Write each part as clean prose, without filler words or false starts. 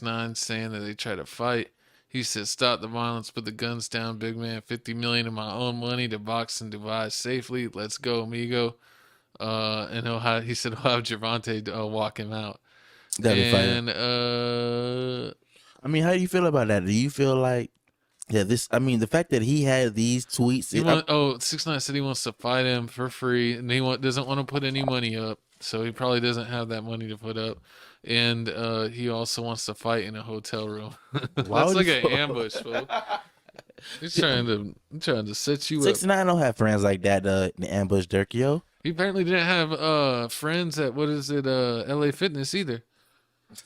6ix9ine saying that they try to fight. He said, "Stop the violence, put the guns down, big man. 50 million of my own money to box and divide safely. Let's go, amigo." And he said he'll have Javante walk him out. That'd be fire. And I mean, how do you feel about that? Do you feel like the fact that he had these tweets. 6ix9ine said he wants to fight him for free, and he doesn't want to put any money up, so he probably doesn't have that money to put up. And he also wants to fight in a hotel room. That's like an ambush, fool. He's trying to set you up. 6ix9ine don't have friends like that to ambush Durk, yo. He apparently didn't have friends at LA Fitness either.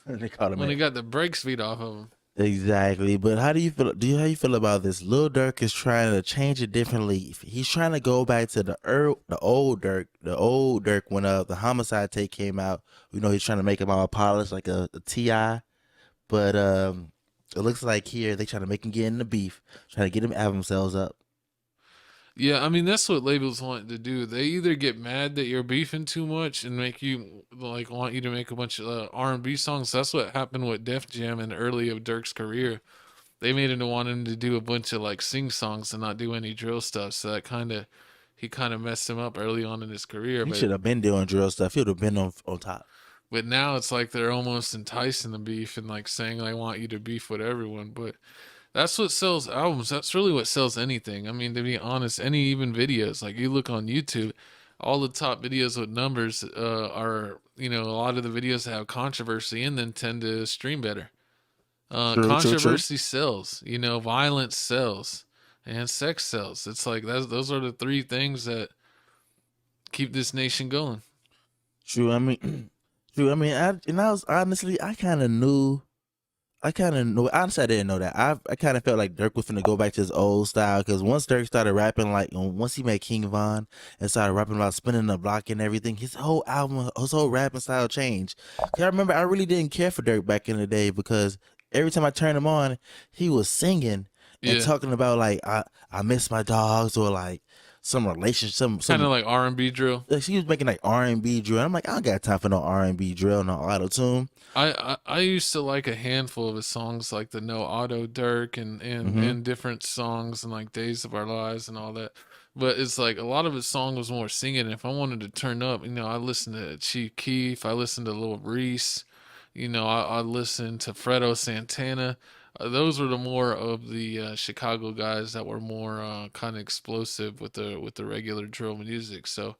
They called him when he got the brakes beat off of him. Exactly, but how do you feel? How you feel about this? Lil Durk is trying to change it differently. He's trying to go back to the old Durk. The old Durk when the homicide tape came out. You know, he's trying to make him all polished like a Ti. But it looks like here they trying to make him get in the beef, trying to get him have themselves up. Yeah, I mean that's what labels want to do. They either get mad that you're beefing too much and make you want you to make a bunch of R&B songs. That's what happened with Def Jam in the early of Durk's career. They made him want him to do a bunch of sing songs and not do any drill stuff. So that he kind of messed him up early on in his career. He should have been doing drill stuff. He would have been on top. But now it's like they're almost enticing the beef and saying I want you to beef with everyone. But that's what sells albums. That's really what sells anything. I mean, to be honest, even videos. Like you look on YouTube, all the top videos with numbers are, a lot of the videos that have controversy in them tend to stream better. Controversy sells. Violence sells, and sex sells. It's like those are the three things that keep this nation going. True. I mean, honestly, I kind of knew. Honestly, I didn't know that. I kind of felt like Durk was finna go back to his old style because once Durk started rapping, once he met King Von and started rapping about spinning the block and everything, his whole rapping style changed. Cause I remember I really didn't care for Durk back in the day because every time I turned him on, he was singing and talking about I miss my dogs or some relationship, some kind of like R&B drill. She was making R&B drill. I'm like, I don't got time for no R&B drill, no auto tune. I used to like a handful of his songs, like the No Auto Durk and different songs and Days of Our Lives and all that. But it's a lot of his song was more singing. If I wanted to turn up, I listened to Chief Keef, I listened to Lil Reese, I listened to Fredo Santana. Those were the more of the Chicago guys that were more kind of explosive with the regular drill music. So,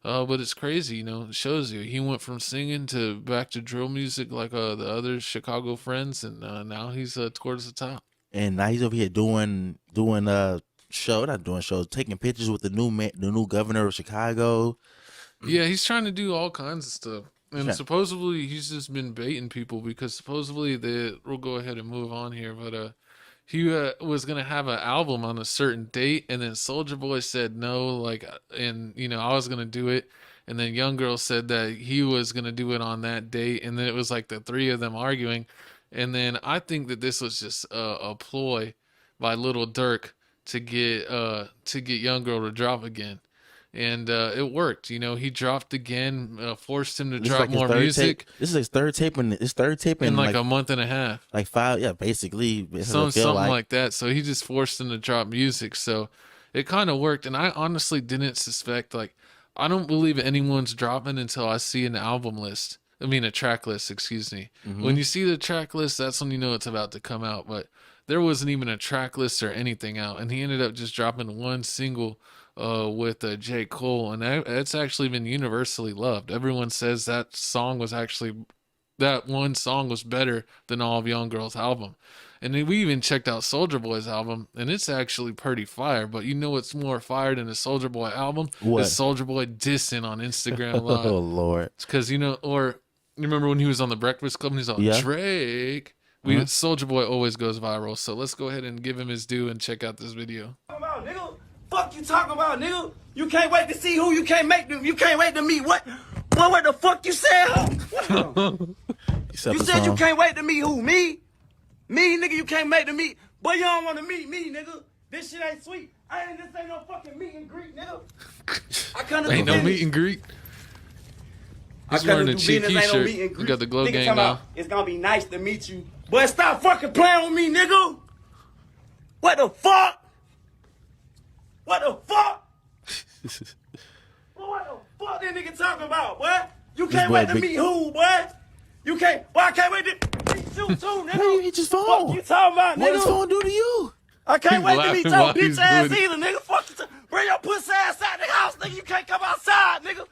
but it's crazy, it shows you he went from singing to back to drill music like the other Chicago friends, and now he's towards the top. And now he's over here doing shows, taking pictures with the new governor of Chicago. Yeah, he's trying to do all kinds of stuff. And supposedly he's just been baiting people because supposedly we'll go ahead and move on here, but he was gonna have an album on a certain date, and then Soulja Boy said no, and I was gonna do it, and then Young Girl said that he was gonna do it on that date, and then it was the three of them arguing, and then I think that this was just a ploy by Lil Durk to get Young Girl to drop again. And it worked. He dropped again, forced him to drop more music. This is his third tape in a month and a half. Basically. Something like that. So he just forced him to drop music. So it kind of worked. And I honestly didn't suspect, I don't believe anyone's dropping until I see an album list. I mean, a track list, excuse me. Mm-hmm. When you see the track list, that's when you know it's about to come out. But there wasn't even a track list or anything out. And he ended up just dropping one single with J. Cole, and that's actually been universally loved. Everyone says that one song was better than all of Young Girl's album. And we even checked out Soulja Boy's album, and it's actually pretty fire. But you know what's more fire than a Soulja Boy album? What? Is Soulja Boy dissing on Instagram Live. Oh Lord! Because or you remember when he was on the Breakfast Club and he's on Drake. Soulja Boy always goes viral. So let's go ahead and give him his due and check out this video. Fuck you talking about, nigga? You can't wait to see who you can't wait to meet what? What the fuck you said? You said you can't wait to meet who? Me, nigga, you can't wait to meet. Boy, you don't want to meet me, nigga. This shit ain't sweet. This ain't no fucking meet and greet, nigga. I couldn't ain't no meet and greet. He's wearing a cheap t-shirt. You got the glow gang now. It's gonna be nice to meet you. Boy, stop fucking playing with me, nigga. What the fuck? What the fuck? Boy, what the fuck that nigga talking about, boy? You can't wait to meet who, boy? You can't. Boy, I can't wait to meet you too, nigga. How you hit his phone? Fuck you talking about, nigga? What his phone do to you? I can't He's wait to meet your laughing while bitch he's ass doing it. either, nigga. Fuck you. Bring your pussy ass out the house, nigga. You can't come outside, nigga.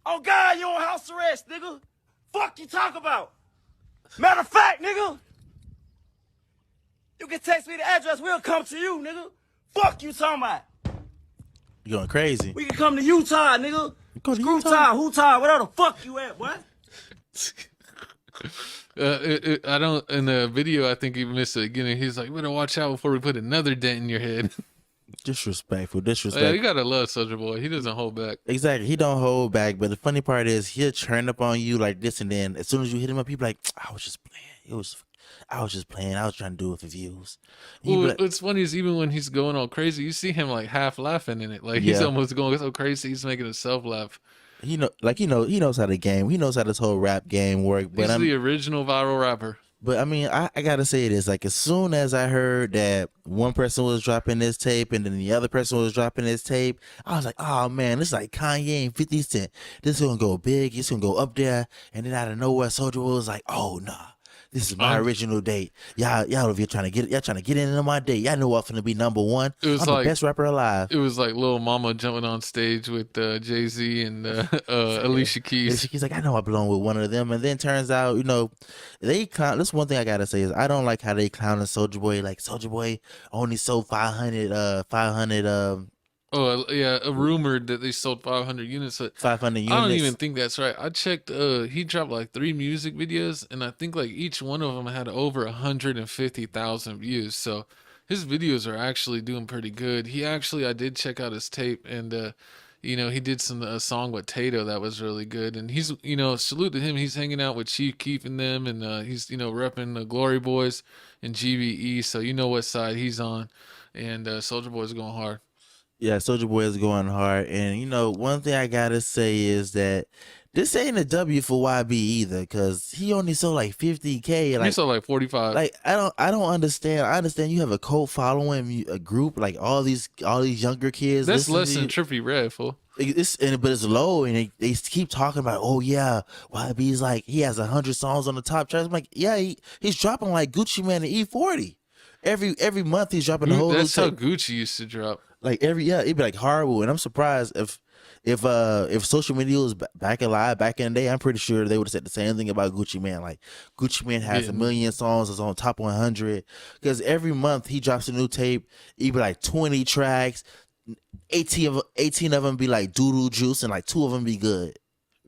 Oh, God, you on house arrest, nigga. Fuck you talk about. Matter of fact, nigga, you can text me the address. We'll come to you, nigga. Fuck you talking about. You going crazy? We can come to Utah, nigga. Go to Screw Utah? Utah, Utah, whatever the fuck you at, boy. I don't. In the video, I think he missed it again. He's like, "You better watch out before we put another dent in your head." Disrespectful. Yeah, you gotta love Soulja Boy. He doesn't hold back. Exactly. He don't hold back. But the funny part is he'll turn up on you like this, and then as soon as you hit him up, he be like, I was just playing. I was just playing. I was trying to do it for views. And Well, you be like, what's funny is even when he's going all crazy, you see him like half laughing in it. Like he's Yeah. almost going so crazy, he's making himself laugh. he knows how the game. He knows how this whole rap game work. But He's the original viral rapper. But I mean, I gotta say this. Like, as soon as I heard that one person was dropping this tape and then the other person was dropping this tape, I was like, oh man, this is like Kanye and 50 Cent. This is gonna go big. It's gonna go up there. And then out of nowhere, Soulja was like, oh nah, this is my original date. Y'all, if you're trying to get into my date. Y'all know I'm finna be number one. It was I'm like the best rapper alive. It was like Lil Mama jumping on stage with Jay-Z and Alicia Keys. He's like, I know I belong with one of them. And then turns out, they clown. That's one thing I gotta say is I don't like how they clowning Soulja Boy. Like, Soulja Boy only sold 500 Oh yeah, rumored that they sold 500 units. 500 units. I don't even think that's right. I checked. He dropped like 3 music videos, and I think like each one of them had over 150,000 views. So his videos are actually doing pretty good. I did check out his tape, and he did a song with Tato that was really good. And he's, salute to him. He's hanging out with Chief Keef and them, and he's, repping the Glory Boys and GBE. So you know what side he's on, and Soulja Boy's going hard. Yeah, Soulja Boy is going hard. And, one thing I got to say is that this ain't a W for YB either, because he only sold like 50K. He sold like 45. Like, I don't understand. I understand you have a cult following, a group, like all these younger kids. That's less to than you. Trippie Redd, fool. But it's low, and they keep talking about, oh yeah, YB's like he has 100 songs on the top charts. I'm like, yeah, he's dropping like Gucci Mane and E40 every month. He's dropping a whole. That's how Gucci used to drop. Like it'd be like horrible, and I'm surprised if social media was back alive back in the day, I'm pretty sure they would have said the same thing about Gucci Mane. Like, Gucci Mane has 1 million songs, is on top 100, because every month he drops a new tape. It'd be like 20 tracks, 18 of them be like doodle juice, and like 2 of them be good.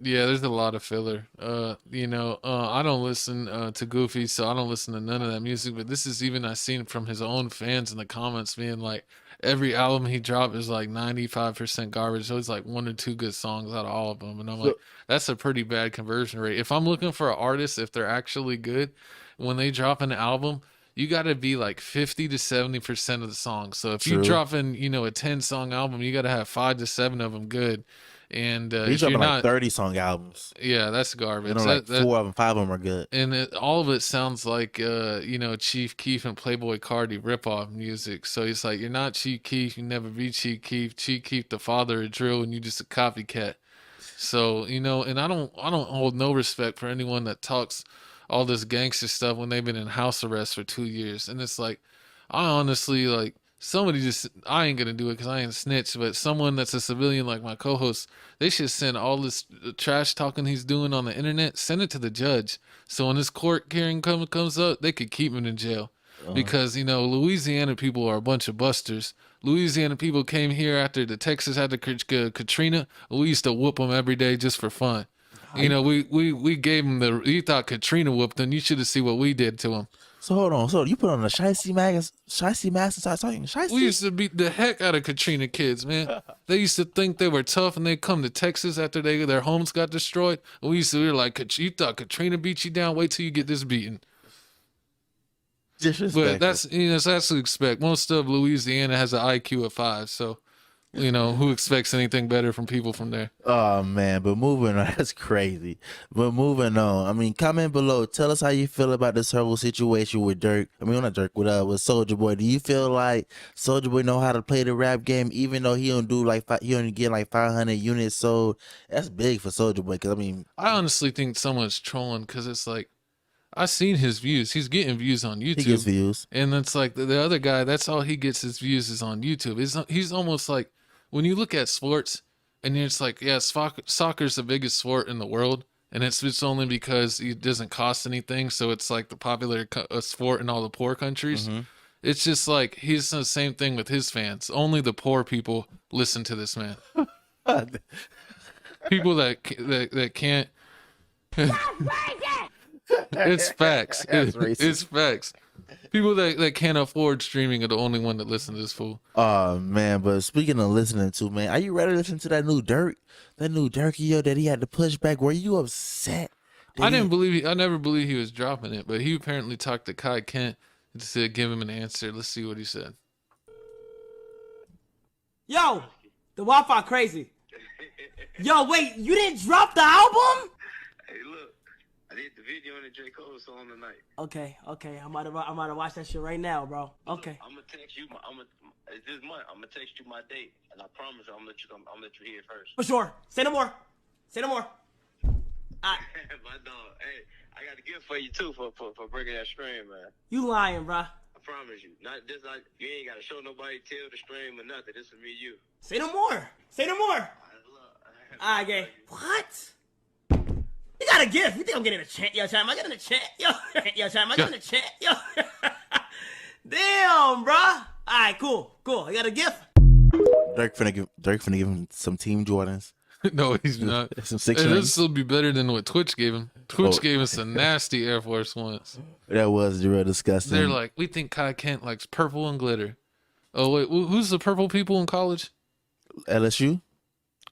Yeah, there's a lot of filler. I don't listen to Goofy, so I don't listen to none of that music. But this is even I seen from his own fans in the comments being like, every album he dropped is like 95% garbage. So it's like 1 or 2 good songs out of all of them. And I'm like, that's a pretty bad conversion rate. If I'm looking for an artist, if they're actually good, when they drop an album, you got to be like 50 to 70% of the songs. So if you drop in, a 10 song album, you got to have 5 to 7 of them good. And he's dropping like 30 song albums. Yeah, that's garbage. And like 4 of them, 5 of them are good. And all of it sounds like Chief Keef and Playboy Cardi ripoff music. So it's like, you're not Chief Keef, you never be Chief Keef. Chief Keef, the father of drill, and you just a copycat. So and I don't hold no respect for anyone that talks all this gangster stuff when they've been in house arrest for 2 years. And it's like, I honestly like. Somebody I ain't gonna do it because I ain't a snitch, but someone that's a civilian like my co-host, they should send all this trash talking he's doing on the internet, send it to the judge. So when this court hearing comes up, they could keep him in jail. Because, Louisiana people are a bunch of busters. Louisiana people came here after the Texas had the Katrina. We used to whoop them every day just for fun. We gave him you thought Katrina whooped him. You should have seen what we did to him. So hold on. So you put on a shiesty mask and start talking shiesty? We used to beat the heck out of Katrina kids, man. They used to think they were tough, and they'd come to Texas after their homes got destroyed. We were like, you thought Katrina beat you down? Wait till you get this beaten. But that's to expect. Most of Louisiana has an IQ of 5, so You know, who expects anything better from people from there? Oh man, but moving on, that's crazy. But moving on, I mean, comment below. Tell us how you feel about this whole situation with Durk. I mean, not Durk, with Soulja Boy. Do you feel like Soulja Boy know how to play the rap game, even though he don't do like he only get like 500 units sold? That's big for Soulja Boy. Cause I mean, I honestly think someone's trolling because it's like I seen his views. He's getting views on YouTube. he gets views. And it's like the other guy, that's all he gets his views is on YouTube. He's almost like when you look at sports and it's like, yeah, soccer's the biggest sport in the world. And it's only because it doesn't cost anything. So it's like the popular sport in all the poor countries. Mm-hmm. It's just like he's the same thing with his fans. Only the poor people listen to this man. People that can't. It's facts. It's facts. People that can't afford streaming are the only one that listen to this fool. Oh man, but speaking of listening to, man, are you ready to listen to that new Durk? That new Durky that he had to push back. Were you upset? I never believed he was dropping it, but he apparently talked to Kai Kent to give him an answer. Let's see what he said. Yo, the Wi-Fi crazy. Yo, wait, you didn't drop the album? Hey, look, I did the video on the J. Cole song tonight. Okay, I'm about to watch that shit right now, bro. Okay. I'm gonna text you. This month, I'm gonna text you my date, and I promise I'm gonna let you hear it first. For sure. Say no more. Say no more. My dog, hey, I got a gift for you too for breaking that stream, man. You lying, bro. I promise you. You ain't gotta show nobody tell the stream or nothing. This is me, you. Say no more. Say no more. Alright, gay. What? You got a gift. You think I'm getting a chat? Yo, chat, am I getting a chat? Yo, chat, am I getting a chat? Yo. Damn, bruh. Alright, cool. I got a gift. Durk finna give him some Team Jordans. No, he's not. Some Hey, 6ix9ine. this will be better than what Twitch gave him. Twitch gave us a nasty Air Force Ones. That was real disgusting. They're like, we think Kai Kent likes purple and glitter. Oh wait, who's the purple people in college? LSU.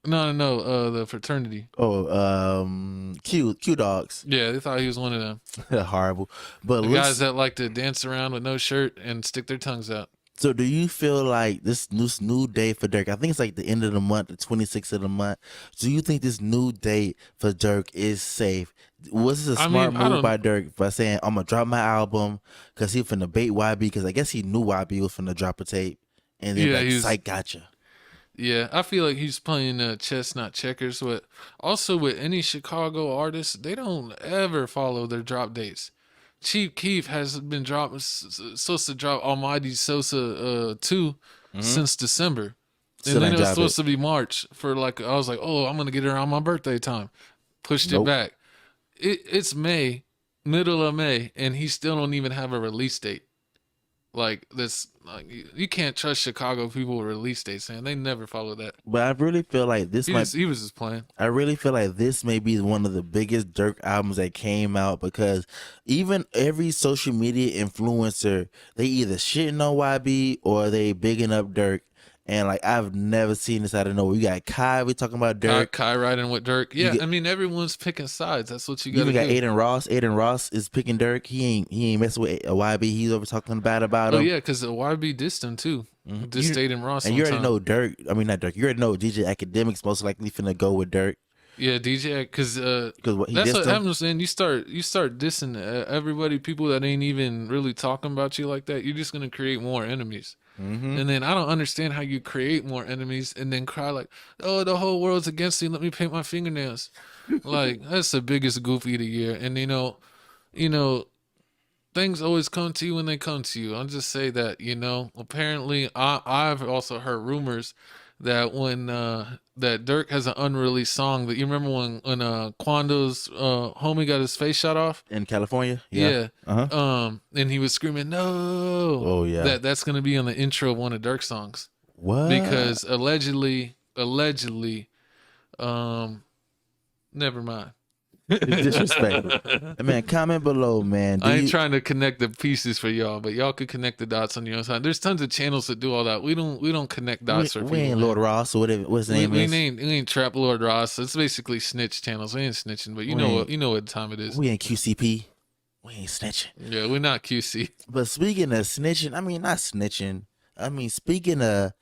No, the fraternity. Oh, Q Dogs. Yeah, they thought he was one of them. Horrible. But The guys that like to dance around with no shirt and stick their tongues out. so do you feel like this new date for Durk? I think it's like the end of the month, the 26th of the month. Do you think this new date for Durk is safe? Was this a smart move by Durk by saying I'm gonna drop my album because he finna bait YB? Because I guess he knew YB was finna drop a tape, and then psych gotcha. Yeah, I feel like he's playing chess, not checkers. Also with any Chicago artist, they don't ever follow their drop dates. Chief Keef has been supposed to drop Almighty Sosa 2 since December. And then it was supposed to be March for I was like, oh, I'm going to get it around my birthday time. Pushed it back. It's May, middle of May, and he still don't even have a release date. You can't trust Chicago people with release dates, man. They never follow that. But I really feel like he was just playing. I really feel like this may be one of the biggest Durk albums that came out because even every social media influencer, they either shitting on YB or they bigging up Durk. And I've never seen this out of nowhere. You got Kai, we talking about Durk. Kai riding with Durk. Yeah, I mean everyone's picking sides. That's what you got to do. You got Aiden Ross. Aiden Ross is picking Durk. He ain't messing with YB. He's over talking bad about him. Oh yeah, because YB dissed him too. Dissed Aiden Ross. And you already know Durk. I mean not Durk. You already know DJ Academics most likely finna go with Durk. Yeah, DJ, because what that's what happens. And you start dissing everybody, people that ain't even really talking about you like that. You're just gonna create more enemies. And then I don't understand how you create more enemies and then cry like, oh, the whole world's against me. Let me paint my fingernails. That's the biggest goofy of the year. And you know, things always come to you when they come to you. I'll just say that, apparently I've also heard rumors that when that Durk has an unreleased song that you remember when Quando's homie got his face shot off in California. Yeah. And he was screaming no. Oh yeah. That's gonna be on the intro of one of Durk's songs. What? Because allegedly, never mind. It's disrespectful. Man, comment below, man. I ain't trying to connect the pieces for y'all, but y'all could connect the dots on your own side. There's tons of channels that do all that. We don't connect dots for people. We ain't Lord Ross or whatever. What's his name is? We ain't Trap Lord Ross. It's basically snitch channels. We ain't snitching, but you know what time it is. We ain't QCP. We ain't snitching. Yeah, we're not QC. But speaking of snitching, I mean not snitching. I mean speaking of